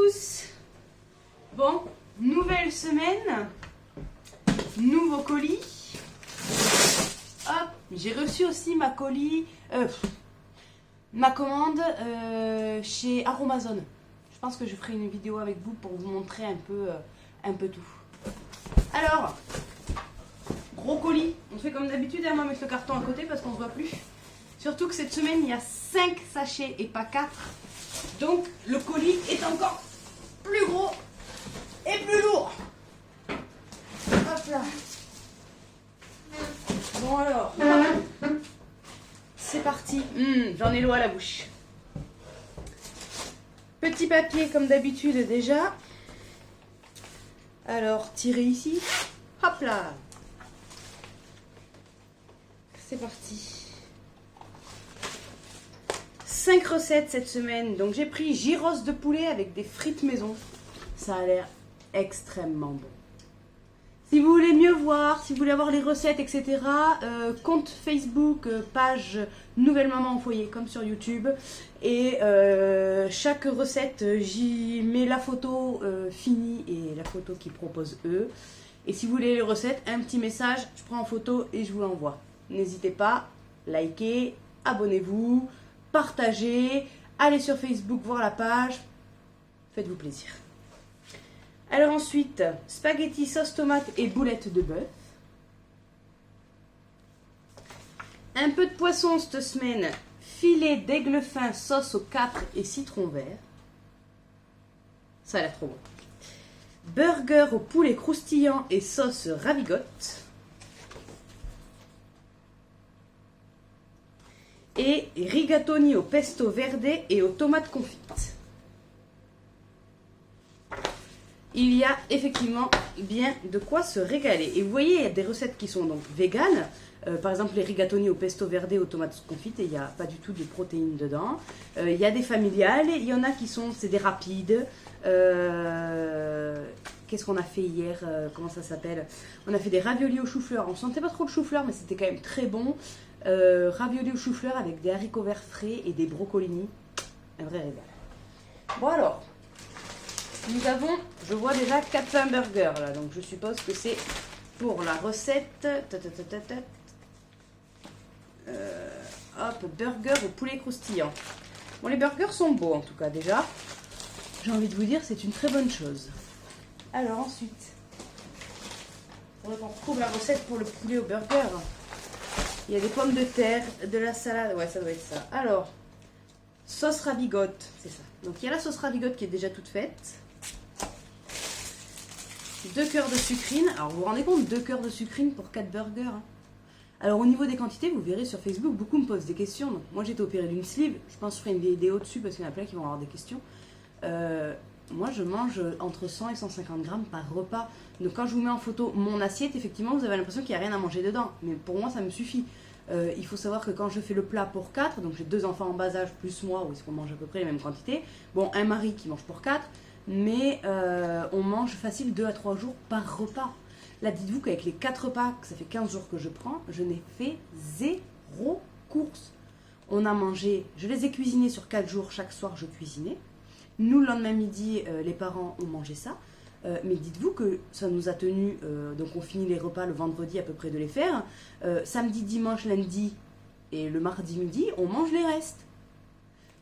tous. Bon, nouvelle semaine, nouveau colis. Hop, j'ai reçu aussi ma commande chez Aromazone. Je pense que je ferai une vidéo avec vous pour vous montrer un peu tout. Alors, gros colis. On fait comme d'habitude, on va mettre le carton à côté parce qu'on ne voit plus. Surtout que cette semaine, il y a 5 sachets et pas 4. Donc, le colis est encore plus gros et plus lourd. Hop là. Bon alors, c'est parti. J'en ai l'eau à la bouche. Petit papier comme d'habitude déjà. Alors, tirez ici. Hop là. C'est parti. 5 recettes cette semaine. Donc j'ai pris gyros de poulet avec des frites maison. Ça a l'air extrêmement bon. Si vous voulez mieux voir, si vous voulez avoir les recettes, etc., compte Facebook, page Nouvelle Maman au foyer, comme sur YouTube. Et chaque recette, j'y mets la photo finie et la photo qu'ils proposent eux. Et si vous voulez les recettes, un petit message, je prends en photo et je vous l'envoie. N'hésitez pas, likez, abonnez-vous, partagez, allez sur Facebook voir la page. Faites-vous plaisir. Alors ensuite, spaghetti sauce tomate et boulettes de bœuf. Un peu de poisson cette semaine, filet d'aigle fin, sauce aux 4 et citron vert. Ça a l'air trop bon. Burger au poulet croustillant et sauce ravigote. Et rigatoni au pesto verde et aux tomates confites. Il y a effectivement bien de quoi se régaler. Et vous voyez, il y a des recettes qui sont donc véganes. Par exemple, les rigatoni au pesto verde et aux tomates confites, et il n'y a pas du tout de protéines dedans. Il y a des familiales, il y en a qui sont, c'est des rapides. Qu'est-ce qu'on a fait hier? Comment ça s'appelle? On a fait des raviolis au chou-fleur. On ne sentait pas trop le chou-fleur, mais c'était quand même très bon. Raviolis au chou-fleur avec des haricots verts frais et des brocolini. Un vrai régal. Bon alors, nous avons, je vois déjà 4 hamburgers là, donc je suppose que c'est pour la recette. Hop, burger au poulet croustillant. Bon, les burgers sont beaux en tout cas déjà. J'ai envie de vous dire, c'est une très bonne chose. Alors ensuite, il faudrait qu'on retrouve la recette pour le poulet au burger. Il y a des pommes de terre, de la salade, ouais ça doit être ça. Alors, sauce ravigote, c'est ça. Donc il y a la sauce ravigote qui est déjà toute faite. 2 cœurs de sucrine. Alors vous vous rendez compte, 2 cœurs de sucrine pour 4 burgers. Hein. Alors au niveau des quantités, vous verrez sur Facebook, beaucoup me posent des questions. Donc, moi j'ai été opérée d'une sleeve, je pense que je ferai une vidéo dessus parce qu'il y en a plein qui vont avoir des questions. Moi je mange entre 100 et 150 grammes par repas. Donc quand je vous mets en photo mon assiette, effectivement vous avez l'impression qu'il n'y a rien à manger dedans. Mais pour moi ça me suffit. Il faut savoir que quand je fais le plat pour 4, donc j'ai 2 enfants en bas âge plus moi, où est-ce qu'on mange à peu près les mêmes quantités. Bon, un mari qui mange pour 4, mais on mange facile 2 à 3 jours par repas. Là dites-vous qu'avec les 4 repas, que ça fait 15 jours que je prends, je n'ai fait 0 course. On a mangé, je les ai cuisinés sur 4 jours, chaque soir je cuisinais. Nous, le lendemain midi, les parents ont mangé ça. Mais dites-vous que ça nous a tenu, donc on finit les repas le vendredi à peu près de les faire. Samedi, dimanche, lundi et le mardi midi, on mange les restes.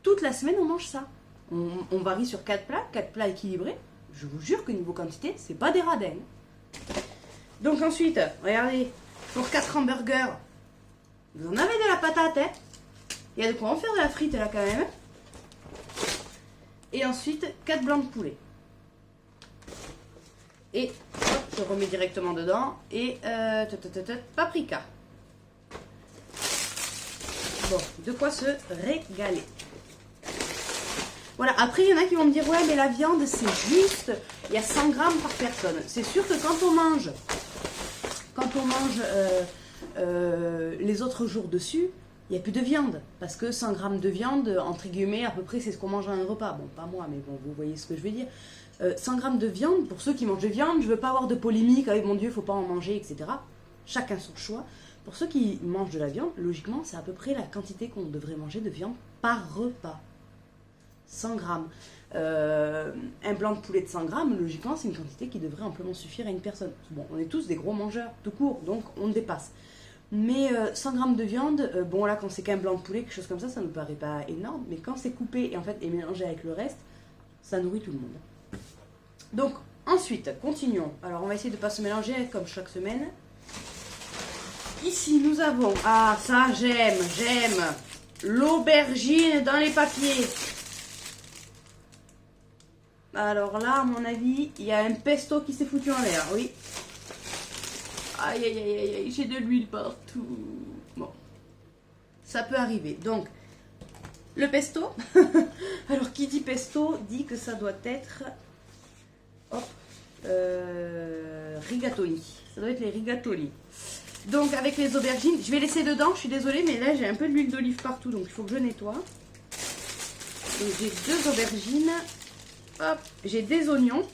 Toute la semaine, on mange ça. On varie sur 4 plats équilibrés. Je vous jure que niveau quantité, c'est pas des radins. Donc ensuite, regardez, pour 4 hamburgers, vous en avez de la patate, hein. Il y a de quoi en faire de la frite là quand même. Et ensuite, 4 blancs de poulet. Et hop, je remets directement dedans. Et paprika. Bon, de quoi se régaler. Voilà, après il y en a qui vont me dire, ouais mais la viande c'est juste, il y a 100 grammes par personne. C'est sûr que quand on mange les autres jours dessus, il n'y a plus de viande. Parce que 100 grammes de viande, entre guillemets, à peu près c'est ce qu'on mange à un repas. Bon, pas moi, mais bon, vous voyez ce que je veux dire. 100 grammes de viande, pour ceux qui mangent de viande, je veux pas avoir de polémique avec mon Dieu, faut pas en manger, etc. Chacun son choix. Pour ceux qui mangent de la viande, logiquement, c'est à peu près la quantité qu'on devrait manger de viande par repas. 100 grammes. Un blanc de poulet de 100 grammes, logiquement, c'est une quantité qui devrait amplement suffire à une personne. Bon, on est tous des gros mangeurs, tout court, donc on dépasse. Mais 100 grammes de viande, bon là, quand c'est qu'un blanc de poulet, quelque chose comme ça ne nous paraît pas énorme. Mais quand c'est coupé et en fait est mélangé avec le reste, ça nourrit tout le monde. Donc, ensuite, continuons. Alors, on va essayer de ne pas se mélanger comme chaque semaine. Ici, nous avons... Ah, ça, j'aime. L'aubergine dans les papiers. Alors là, à mon avis, il y a un pesto qui s'est foutu en l'air, oui. Aïe, aïe, aïe, aïe, aïe, j'ai de l'huile partout. Bon, ça peut arriver. Donc, le pesto. Alors, qui dit pesto dit que ça doit être... Hop, rigatoni. Ça doit être les rigatoni. Donc, avec les aubergines, je vais laisser dedans, je suis désolée, mais là, j'ai un peu d'huile d'olive partout, donc il faut que je nettoie. Donc, j'ai 2 aubergines. Hop, j'ai des oignons.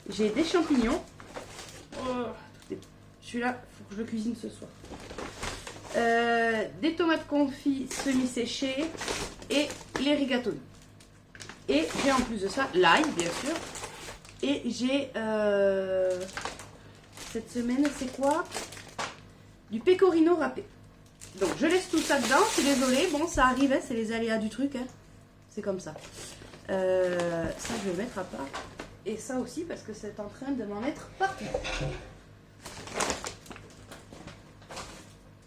J'ai des champignons. Oh, celui-là, il faut que je le cuisine ce soir. Des tomates confites semi-séchées et les rigatoni. Et j'ai en plus de ça l'ail, bien sûr. Et j'ai cette semaine, c'est quoi? Du pecorino râpé. Donc je laisse tout ça dedans, je suis désolée. Bon, ça arrive, hein, c'est les aléas du truc. Hein. C'est comme ça. Ça, je vais le mettre à part. Et ça aussi, parce que c'est en train de m'en mettre partout.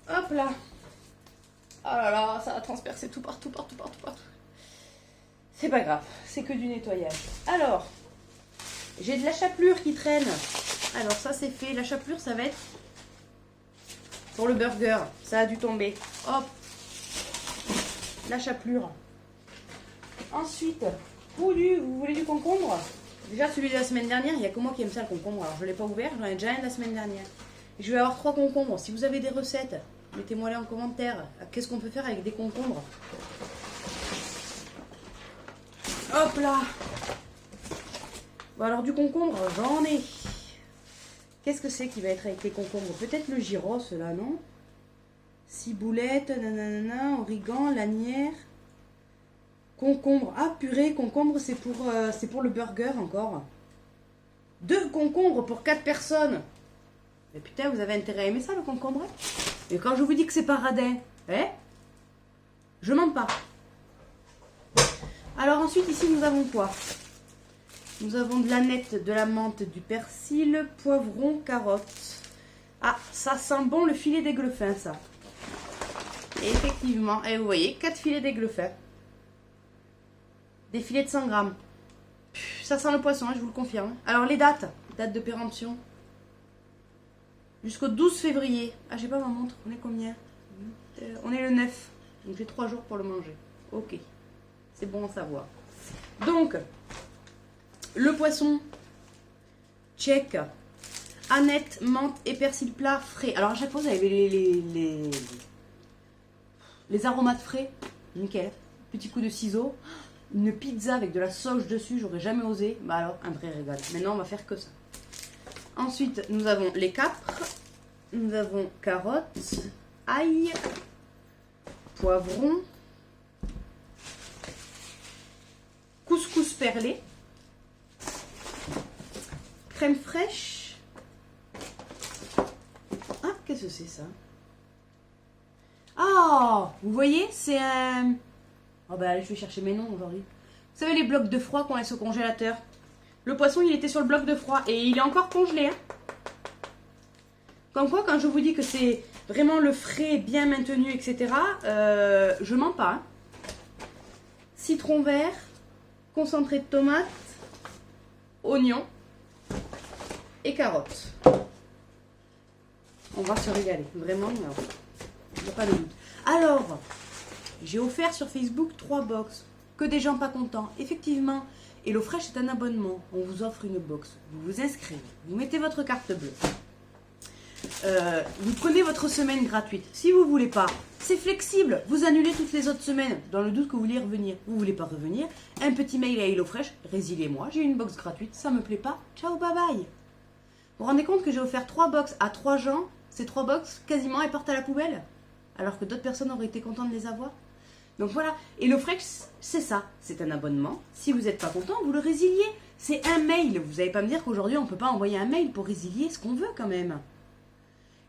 Hop là. Oh là là, ça a transpercé tout partout. C'est pas grave, c'est que du nettoyage. Alors, j'ai de la chapelure qui traîne. Alors ça c'est fait. La chapelure, ça va être pour le burger. Ça a dû tomber. Hop. La chapelure. Ensuite, vous voulez du concombre? Déjà celui de la semaine dernière, il n'y a que moi qui aime ça le concombre. Alors je ne l'ai pas ouvert, j'en ai déjà un de la semaine dernière. Je vais avoir 3 concombres. Si vous avez des recettes, mettez-moi-les en commentaire. Qu'est-ce qu'on peut faire avec des concombres? Hop là. Bon alors du concombre, j'en ai. Qu'est-ce que c'est qui va être avec les concombres? Peut-être le gyros là, non? Ciboulette, nanana, origan, lanière. Concombre. Ah purée, concombre c'est pour le burger encore. 2 concombres pour 4 personnes. Mais putain, vous avez intérêt à aimer ça le concombre? Et quand je vous dis que c'est pas radin, hein? Je mens pas. Alors ensuite ici nous avons quoi? Nous avons de l'aneth, de la menthe, du persil, poivron, carottes. Ah, ça sent bon le filet d'aiglefin ça. Et effectivement, et vous voyez, 4 filets d'aiglefin. Des filets de 100 grammes. Ça sent le poisson, hein, je vous le confirme. Alors les dates, date de péremption. Jusqu'au 12 février. Ah, j'ai pas ma montre, on est combien? On est le 9. Donc j'ai 3 jours pour le manger. Ok. C'est bon à savoir. Donc, le poisson, check. Aneth, menthe et persil plat frais. Alors à chaque fois, vous avez les aromates frais. Nickel. Petit coup de ciseau. Une pizza avec de la sauge dessus, j'aurais jamais osé. Bah alors, un vrai régal. Maintenant, on va faire que ça. Ensuite, nous avons les capres. Nous avons carottes, ail, poivron, couscous perlé, crème fraîche. Ah, qu'est-ce que c'est ça? Ah, vous voyez, c'est un... Oh bah allez, je vais chercher mes noms aujourd'hui. Vous savez les blocs de froid qu'on laisse au congélateur? Le poisson, il était sur le bloc de froid et il est encore congelé. Hein. Comme quoi, quand je vous dis que c'est vraiment le frais bien maintenu, etc., je mens pas. Hein. Citron vert, concentré de tomate, oignon et carottes. On va se régaler, vraiment, il n'y a pas de doute. Alors, j'ai offert sur Facebook 3 box, que des gens pas contents. Effectivement, HelloFresh est un abonnement. On vous offre une box. Vous vous inscrivez, vous mettez votre carte bleue. Vous prenez votre semaine gratuite. Si vous voulez pas, c'est flexible. Vous annulez toutes les autres semaines, dans le doute que vous voulez revenir. Vous voulez pas revenir, un petit mail à HelloFresh, résiliez-moi, j'ai une box gratuite, ça me plaît pas, ciao, bye bye. Vous vous rendez compte que j'ai offert 3 box à 3 gens, ces 3 box, quasiment, elles partent à la poubelle, alors que d'autres personnes auraient été contentes de les avoir. Donc voilà, HelloFresh, c'est ça, c'est un abonnement. Si vous n'êtes pas content, vous le résiliez. C'est un mail. Vous n'allez pas me dire qu'aujourd'hui, on ne peut pas envoyer un mail pour résilier ce qu'on veut quand même.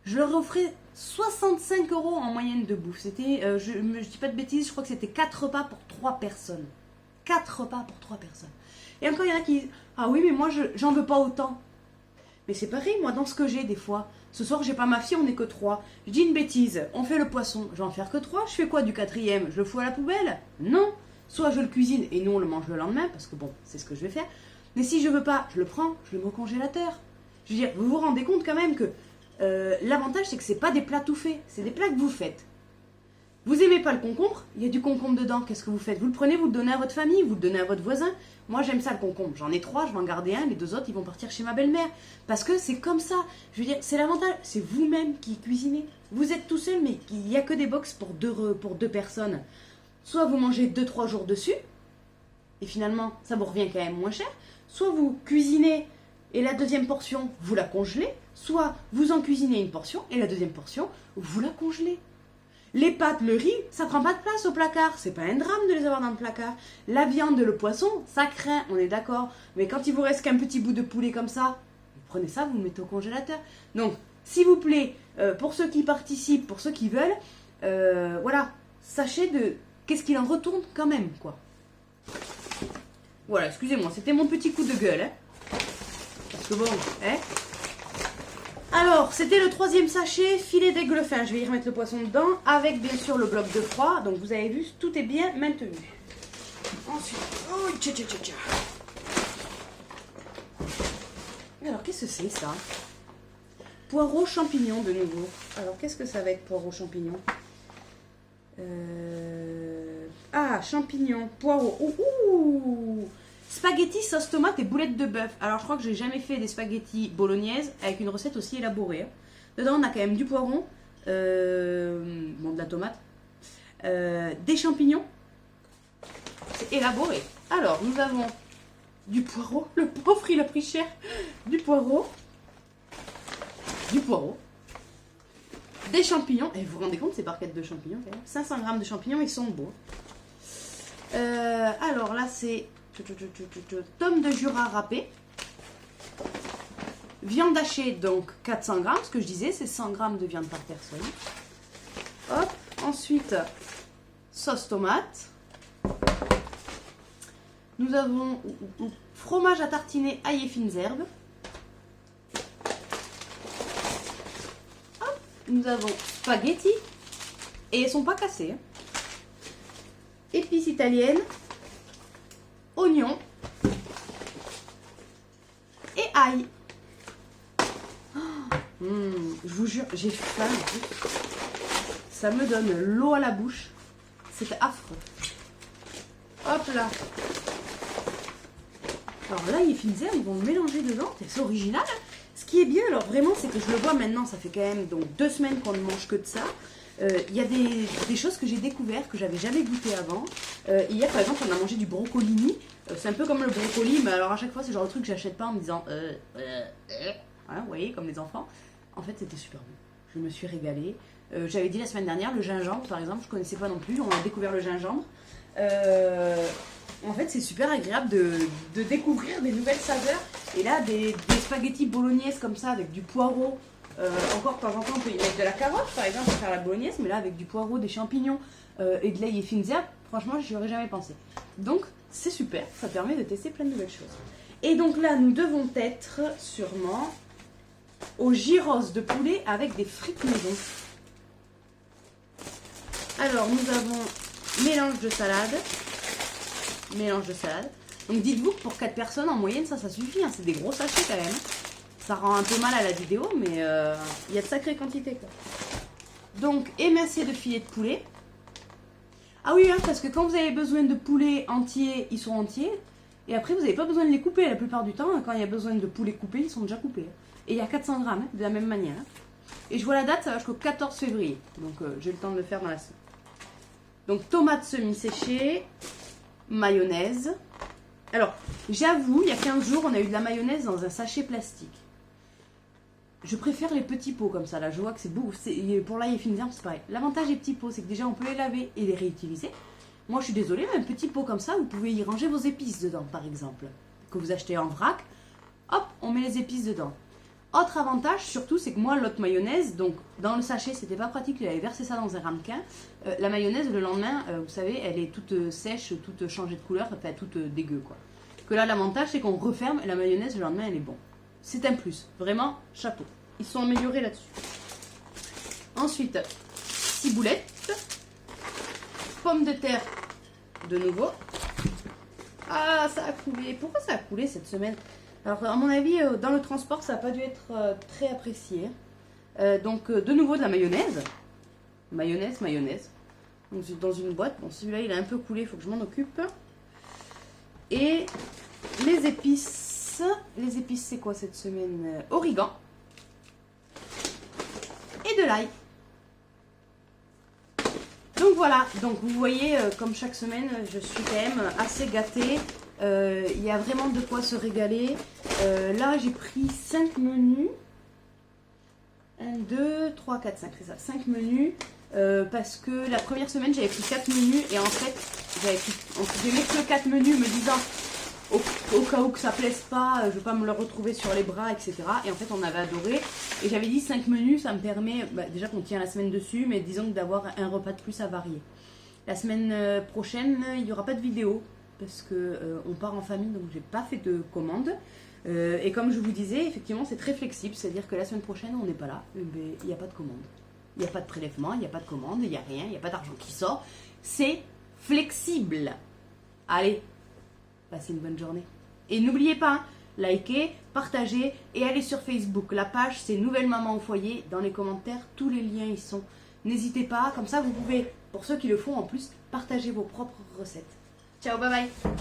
Je leur offrais 65 € en moyenne de bouffe. C'était, je ne dis pas de bêtises, je crois que c'était 4 repas pour 3 personnes. 4 repas pour 3 personnes. Et encore, il y en a qui disent, ah oui, mais moi, j'en veux pas autant. Mais c'est pareil, moi, dans ce que j'ai des fois. Ce soir, j'ai pas ma fille, on n'est que 3. Je dis une bêtise, on fait le poisson, je vais en faire que 3. Je fais quoi du 4e? Je le fous à la poubelle? Non. Soit je le cuisine et nous, on le mange le lendemain, parce que bon, c'est ce que je vais faire. Mais si je veux pas, je le prends, je le mets au congélateur. Je veux dire, vous vous rendez compte quand même que l'avantage, c'est que c'est pas des plats tout faits, c'est des plats que vous faites. Vous aimez pas le concombre? Il y a du concombre dedans, qu'est-ce que vous faites? Vous le prenez, vous le donnez à votre famille, vous le donnez à votre voisin. Moi, j'aime ça le concombre. J'en ai 3, je vais en garder un, les 2 autres, ils vont partir chez ma belle-mère. Parce que c'est comme ça. Je veux dire, c'est l'avantage. C'est vous-même qui cuisinez. Vous êtes tout seul, mais il n'y a que des box pour 2 personnes. Soit vous mangez 2-3 jours dessus, et finalement, ça vous revient quand même moins cher. Soit vous cuisinez, et la deuxième portion, vous la congelez. Soit vous en cuisinez une portion, et la deuxième portion, vous la congelez. Les pâtes, le riz, ça prend pas de place au placard. C'est pas un drame de les avoir dans le placard. La viande, le poisson, ça craint, on est d'accord. Mais quand il vous reste qu'un petit bout de poulet comme ça, vous prenez ça, vous le mettez au congélateur. Donc, s'il vous plaît, pour ceux qui participent, pour ceux qui veulent, voilà, sachez de qu'est-ce qu'il en retourne quand même, quoi. Voilà, excusez-moi, c'était mon petit coup de gueule, hein. Parce que bon, hein. Alors, c'était le 3e sachet, filet d'aigle fin. Je vais y remettre le poisson dedans, avec bien sûr le bloc de froid. Donc, vous avez vu, tout est bien maintenu. Ensuite, oh, tcha tcha tcha tcha. Alors, qu'est-ce que c'est ça? Poireaux champignons de nouveau. Alors, qu'est-ce que ça va être, poireaux champignons? Ah, champignons, poireaux. Ouh, spaghetti, sauce tomate et boulettes de bœuf. Alors, je crois que j'ai jamais fait des spaghettis bolognaises avec une recette aussi élaborée. Dedans, on a quand même du poireau, bon, de la tomate, des champignons. C'est élaboré. Alors, nous avons du poireau. Le pauvre, il a pris cher. Du poireau. Des champignons. Et vous vous rendez compte, ces barquettes de champignons, quand même. 500 g de champignons, ils sont beaux. Alors là, c'est tomes de Jura râpés. Viande hachée, donc 400 g. Ce que je disais, c'est 100 g de viande par personne. Hop. Ensuite, sauce tomate. Nous avons fromage à tartiner, ail et fines herbes. Hop. Nous avons spaghetti. Et elles sont pas cassées. Hein. Épices italiennes. Oignons. Et ail. Je vous jure, j'ai faim. Ça me donne l'eau à la bouche. C'est affreux. Hop là. Alors là, les fines herbes, ils vont mélanger dedans. C'est original. Hein. Ce qui est bien, alors vraiment, c'est que je le vois maintenant. Ça fait quand même donc 2 semaines qu'on ne mange que de ça. Il y a des choses que j'ai découvertes que j'avais jamais goûté avant. Hier, par exemple, on a mangé du brocolini. C'est un peu comme le brocoli, mais alors à chaque fois, c'est le genre de truc que j'achète pas en me disant voilà, vous voyez, comme les enfants. En fait, c'était super bon. Je me suis régalée. J'avais dit la semaine dernière, le gingembre, par exemple, je connaissais pas non plus. On a découvert le gingembre. En fait, c'est super agréable de découvrir des nouvelles saveurs. Et là, des spaghettis bolognaises comme ça, avec du poireau. Encore de temps en temps, on peut y mettre de la carotte, par exemple, pour faire la bolognaise. Mais là, avec du poireau, des champignons et de l'ail et fines herbes, franchement, j'y aurais jamais pensé. Donc, c'est super. Ça permet de tester plein de nouvelles choses. Et donc là, nous devons être sûrement au gyros de poulet avec des frites maison. Alors, nous avons mélange de salade. Donc, dites-vous que pour 4 personnes, en moyenne, ça suffit. Hein. C'est des gros sachets quand même. Ça rend un peu mal à la vidéo, mais il y a de sacrées quantités, quoi. Donc, émincé de filets de poulet. Ah oui, hein, parce que quand vous avez besoin de poulet entier, ils sont entiers. Et après, vous n'avez pas besoin de les couper la plupart du temps. Quand il y a besoin de poulet coupé, ils sont déjà coupés. Et il y a 400 grammes, hein, de la même manière. Hein. Et je vois la date, ça va jusqu'au 14 février. Donc, j'ai le temps de le faire dans la semaine. Donc, tomates semi-séchées, mayonnaise. Alors, j'avoue, il y a 15 jours, on a eu de la mayonnaise dans un sachet plastique. Je préfère les petits pots comme ça. Là, je vois que c'est beau. Pour l'ail et fines herbes, c'est pareil. L'avantage des petits pots, c'est que déjà, on peut les laver et les réutiliser. Moi, je suis désolée, mais un petit pot comme ça, vous pouvez y ranger vos épices dedans, par exemple. Que vous achetez en vrac, hop, on met les épices dedans. Autre avantage, surtout, c'est que moi, l'autre mayonnaise, donc dans le sachet, c'était pas pratique, j'avais versé ça dans un ramequin. La mayonnaise, le lendemain, vous savez, elle est toute sèche, toute changée de couleur, enfin, toute dégueu, quoi. Que là, l'avantage, c'est qu'on referme et la mayonnaise, le lendemain, elle est bon. C'est un plus. Vraiment, chapeau. Ils sont améliorés là-dessus. Ensuite, ciboulette, pommes de terre, de nouveau. Ah, ça a coulé. Pourquoi ça a coulé cette semaine? Alors, à mon avis, dans le transport, ça n'a pas dû être très apprécié. Donc, de nouveau de la mayonnaise. Mayonnaise. Donc, dans une boîte. Bon, celui-là, il a un peu coulé, il faut que je m'en occupe. Et les épices. Les épices, c'est quoi cette semaine? Origan. Et de l'ail. Donc voilà, donc vous voyez, comme chaque semaine, je suis quand même assez gâtée. Il y a vraiment de quoi se régaler. Là, j'ai pris 5 menus. 1, 2, 3, 4, 5, c'est ça. 5 menus. Parce que la première semaine, j'avais pris 4 menus. Et en fait, j'ai mis que 4 menus me disant, au cas où que ça plaise pas, je ne veux pas me le retrouver sur les bras, etc. Et en fait, on avait adoré. Et j'avais dit 5 menus, ça me permet, déjà qu'on tient la semaine dessus, mais disons d'avoir un repas de plus à varier. La semaine prochaine, il n'y aura pas de vidéo. Parce que on part en famille, donc j'ai pas fait de commande. Et comme je vous disais, effectivement, c'est très flexible. C'est-à-dire que la semaine prochaine, on n'est pas là. Il n'y a pas de commande. Il n'y a pas de prélèvement, il n'y a pas de commande, il n'y a rien, il n'y a pas d'argent qui sort. C'est flexible. Allez, passez une bonne journée. Et n'oubliez pas, likez, partagez et allez sur Facebook. La page, c'est Nouvelle Maman au Foyer. Dans les commentaires, tous les liens y sont. N'hésitez pas, comme ça vous pouvez, pour ceux qui le font en plus, partager vos propres recettes. Ciao, bye bye.